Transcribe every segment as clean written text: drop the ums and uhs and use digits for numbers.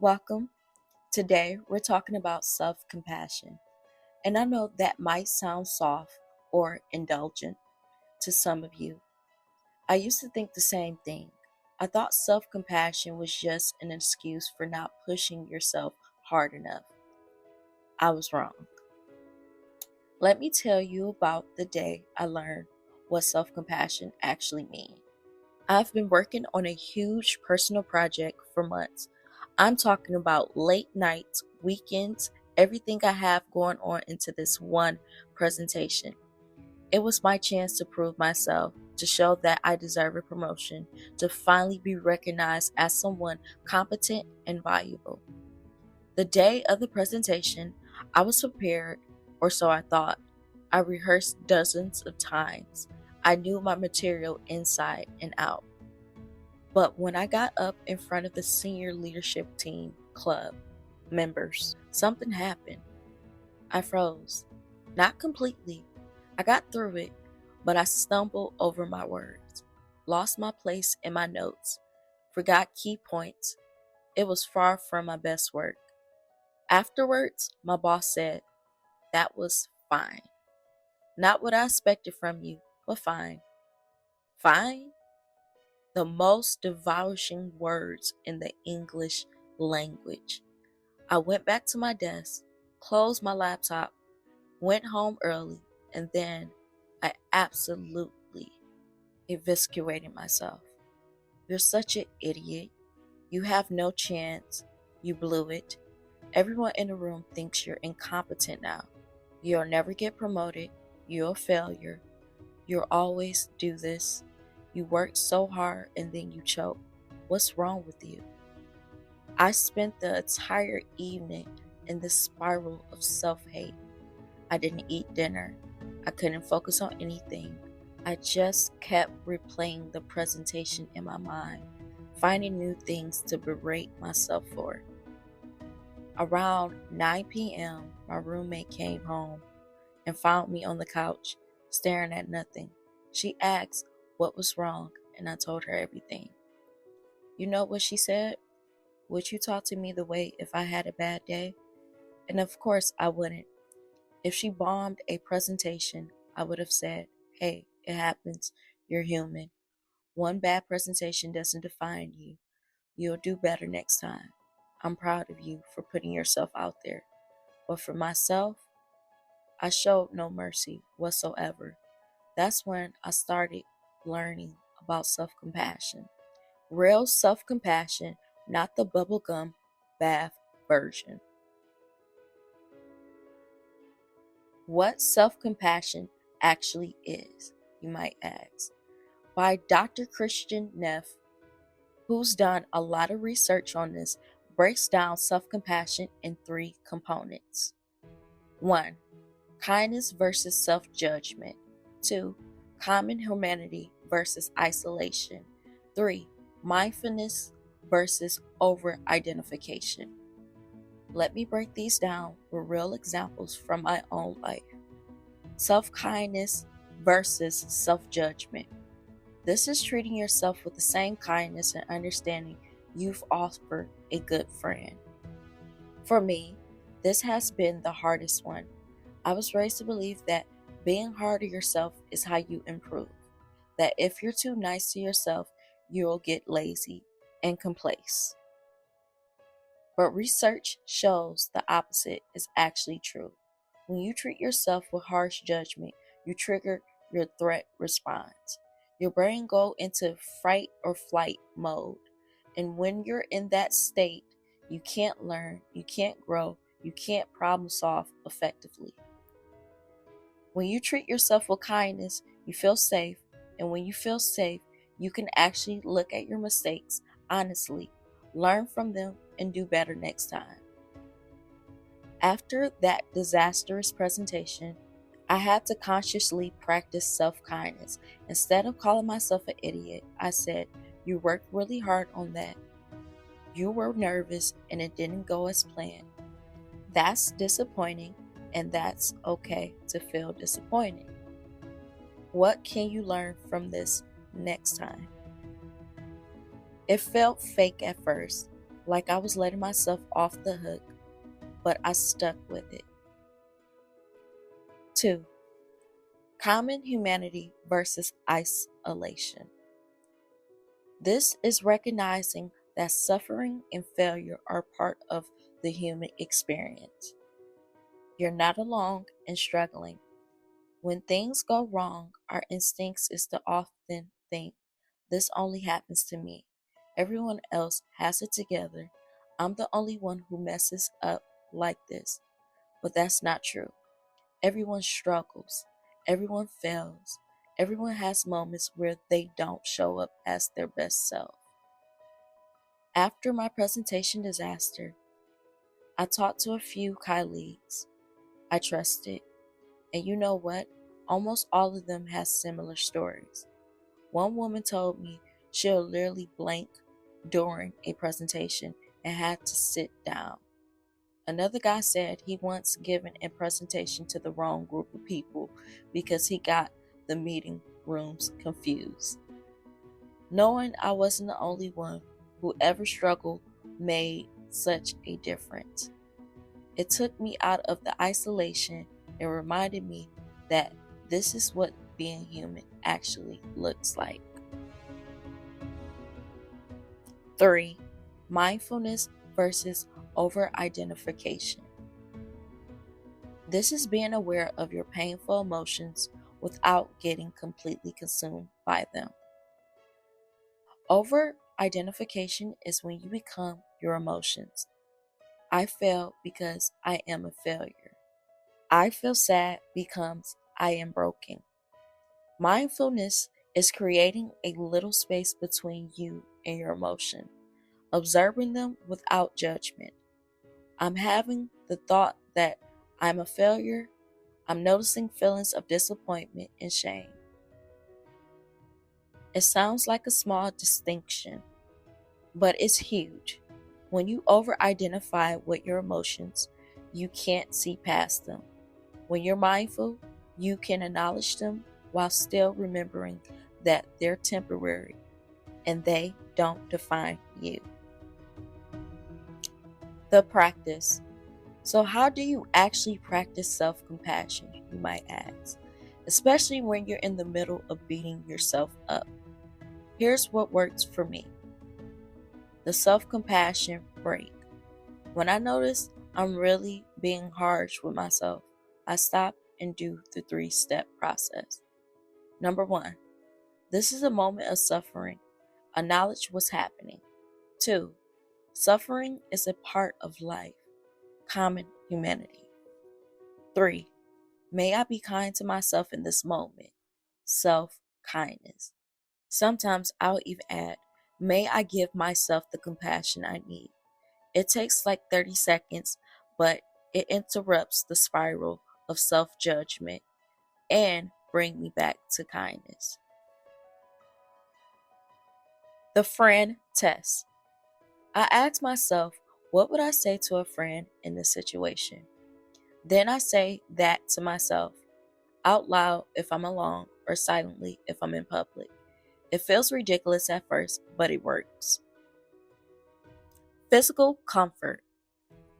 Welcome. Today we're talking about self compassion. And I know that might sound soft or indulgent to some of you. I used to think the same thing. I thought self compassion was just an excuse for not pushing yourself hard enough. I was wrong. Let me tell you about the day I learned what self compassion actually means. I've been working on a huge personal project for months. I'm talking about late nights, weekends, everything I have going on into this one presentation. It was my chance to prove myself, to show that I deserve a promotion, to finally be recognized as someone competent and valuable. The day of the presentation, I was prepared, or so I thought. I rehearsed dozens of times. I knew my material inside and out. But when I got up in front of the senior leadership team club members, something happened. I froze. Not completely. I got through it, but I stumbled over my words, lost my place in my notes, forgot key points. It was far from my best work. Afterwards, my boss said, "That was fine. Not what I expected from you, but fine." Fine? The most devouring words in the English language. I went back to my desk, closed my laptop, went home early, and then I absolutely eviscerated myself. "You're such an idiot. You have no chance. You blew it. Everyone in the room thinks you're incompetent now. You'll never get promoted. You're a failure. You'll always do this. You work so hard and then you choke. What's wrong with you?" I spent the entire evening in this spiral of self hate. I didn't eat dinner. I couldn't focus on anything. I just kept replaying the presentation in my mind, finding new things to berate myself for. Around 9 p.m., my roommate came home and found me on the couch, staring at nothing. She asked what was wrong, and I told her everything. You know what she said? "Would you talk to me the way if I had a bad day?" And of course, I wouldn't. If she bombed a presentation, I would have said, "Hey, it happens. You're human. One bad presentation doesn't define you. You'll do better next time. I'm proud of you for putting yourself out there." But for myself, I showed no mercy whatsoever. That's when I started learning about self compassion. Real self compassion, not the bubblegum bath version. What self compassion actually is, you might ask. By Dr. Christian Neff, who's done a lot of research on this, breaks down self compassion in three components. 1. Kindness versus self judgment. 2. Common humanity versus isolation. 3. Mindfulness versus over identification. Let me break these down with real examples from my own life. Self kindness versus self judgment. This is treating yourself with the same kindness and understanding you've offered a good friend. For me, this has been the hardest one. I was raised to believe that being hard to yourself is how you improve. That if you're too nice to yourself, you'll get lazy and complace. But research shows the opposite is actually true. When you treat yourself with harsh judgment, you trigger your threat response. Your brain go into fight or flight mode. And when you're in that state, you can't learn, you can't grow, you can't problem solve effectively. When you treat yourself with kindness, you feel safe. And when you feel safe, you can actually look at your mistakes honestly, learn from them, and do better next time. After that disastrous presentation, I had to consciously practice self kindness. Instead of calling myself an idiot, I said, "You worked really hard on that. You were nervous and it didn't go as planned. That's disappointing, and that's okay to feel disappointed. What can you learn from this next time?" It felt fake at first. like I was letting myself off the hook, but I stuck with it. 2. Common humanity versus isolation. This is recognizing that suffering and failure are part of the human experience. You're not alone in struggling. When things go wrong, our instincts is to often think, this only happens to me. Everyone else has it together. I'm the only one who messes up like this. But that's not true. Everyone struggles. Everyone fails. Everyone has moments where they don't show up as their best self. After my presentation disaster, I talked to a few colleagues I trusted, and you know what? Almost all of them has similar stories. One woman told me she'll literally blank during a presentation and had to sit down. Another guy said he once given a presentation to the wrong group of people because he got the meeting rooms confused. Knowing I wasn't the only one who ever struggled made such a difference. It took me out of the isolation and reminded me that this is what being human actually looks like. 3. Mindfulness versus over-identification. This is being aware of your painful emotions without getting completely consumed by them. Over-identification is when you become your emotions. I fail because I am a failure. I feel sad becomes I am broken. Mindfulness is creating a little space between you and your emotion, observing them without judgment. I'm having the thought that I'm a failure. I'm noticing feelings of disappointment and shame. It sounds like a small distinction, but it's huge. When you over-identify with your emotions, you can't see past them. When you're mindful, you can acknowledge them while still remembering that they're temporary and they don't define you. The practice. So how do you actually practice self-compassion, you might ask, especially when you're in the middle of beating yourself up? Here's what works for me. The self-compassion break. When I notice I'm really being harsh with myself, I stop and do the 3-step process. Number 1, this is a moment of suffering. Acknowledge what's happening. 2, suffering is a part of life. Common humanity. 3, may I be kind to myself in this moment. Self-kindness. Sometimes I'll even add, may I give myself the compassion I need. It takes like 30 seconds, but it interrupts the spiral of self-judgment and bring me back to kindness. The friend test. I ask myself, what would I say to a friend in this situation? Then I say that to myself, out loud if I'm alone or silently if I'm in public. It feels ridiculous at first, but it works. Physical comfort.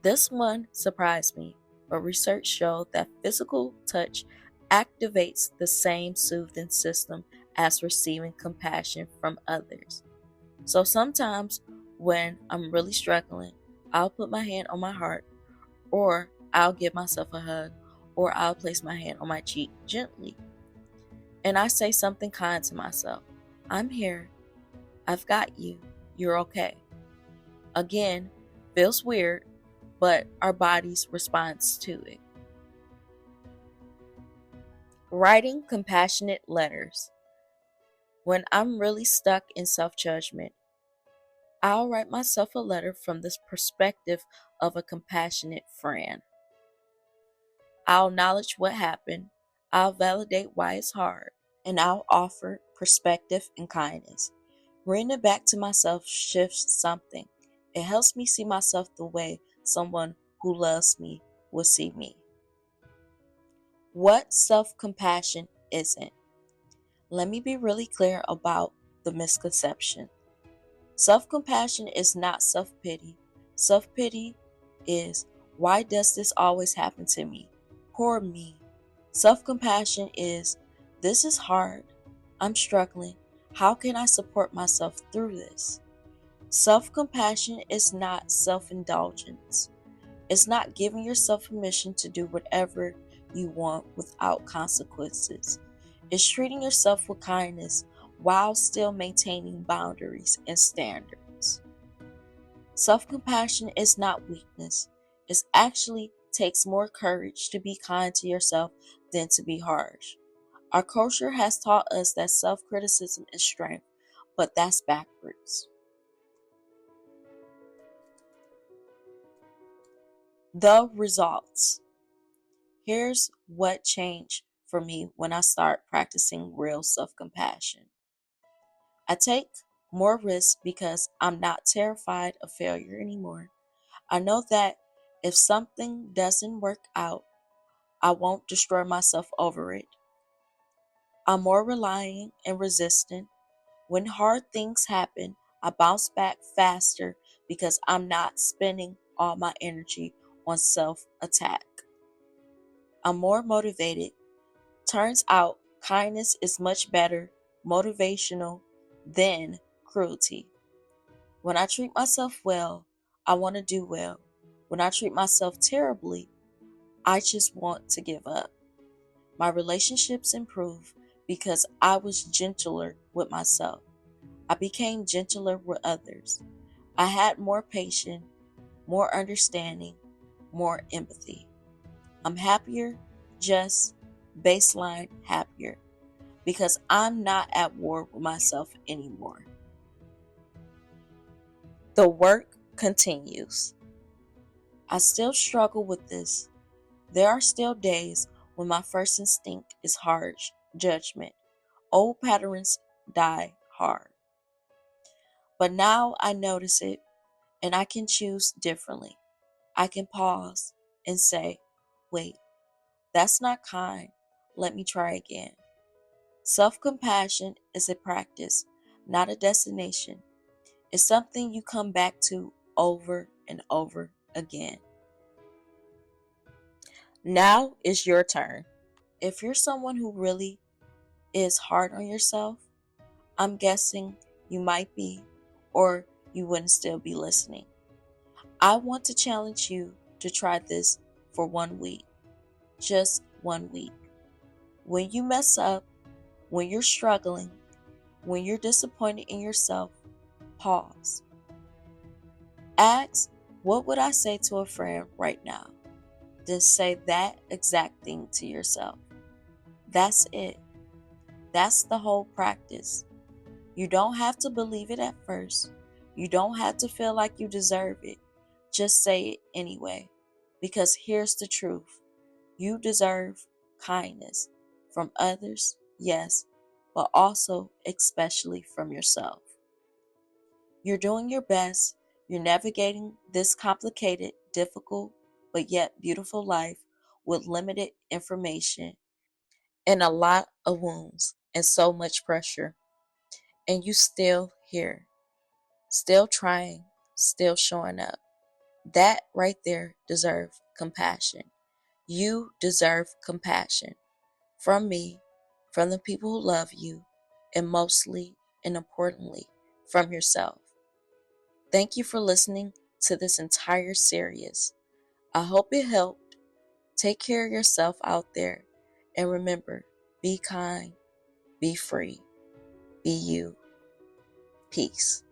This one surprised me, but research showed that physical touch activates the same soothing system as receiving compassion from others. So sometimes when I'm really struggling, I'll put my hand on my heart, or I'll give myself a hug, or I'll place my hand on my cheek gently. And I say something kind to myself. I'm here. I've got you. You're okay. Again, feels weird, but our body's response to it. Writing compassionate letters. When I'm really stuck in self-judgment, I'll write myself a letter from this perspective of a compassionate friend. I'll acknowledge what happened, I'll validate why it's hard, and I'll offer perspective and kindness. Reading it back to myself shifts something. It helps me see myself the way someone who loves me will see me. What self-compassion isn't? Let me be really clear about the misconception. Self-compassion is not self-pity. Self-pity is, why does this always happen to me? Poor me. Self-compassion is, this is hard. I'm struggling. How can I support myself through this? Self-compassion is not self-indulgence. It's not giving yourself permission to do whatever you want without consequences. It's treating yourself with kindness while still maintaining boundaries and standards. Self-compassion is not weakness. It actually takes more courage to be kind to yourself than to be harsh. Our culture has taught us that self-criticism is strength, but that's backwards. The results. Here's what changed for me when I start practicing real self-compassion. I take more risks because I'm not terrified of failure anymore. I know that if something doesn't work out, I won't destroy myself over it. I'm more reliant and resistant. When hard things happen, I bounce back faster because I'm not spending all my energy on self-attack. I'm more motivated. Turns out kindness is much better motivational than cruelty. When I treat myself well, I want to do well. When I treat myself terribly, I just want to give up. My relationships improve because I was gentler with myself. I became gentler with others. I had more patience, more understanding, more empathy. I'm happier, just baseline happier, because I'm not at war with myself anymore. The work continues. I still struggle with this. There are still days when my first instinct is harsh judgment. Old patterns die hard. But now I notice it and I can choose differently. I can pause and say, wait, that's not kind. Let me try again. Self-compassion is a practice, not a destination. It's something you come back to over and over again. Now is your turn. If you're someone who really is hard on yourself, I'm guessing you might be, or you wouldn't still be listening. I want to challenge you to try this for 1 week. Just 1 week. When you mess up, when you're struggling, when you're disappointed in yourself, pause. Ask, what would I say to a friend right now? Then say that exact thing to yourself. That's it. That's the whole practice. You don't have to believe it at first. You don't have to feel like you deserve it. Just say it anyway. Because here's the truth. You deserve kindness from others, yes, but also especially from yourself. You're doing your best. You're navigating this complicated, difficult, but yet beautiful life with limited information and a lot of wounds and so much pressure. And you still here, still trying, still showing up. That right there deserves compassion. You deserve compassion from me, from the people who love you, and mostly and importantly, from yourself. Thank you for listening to this entire series. I hope it helped. Take care of yourself out there. And remember, be kind, be free, be you. Peace.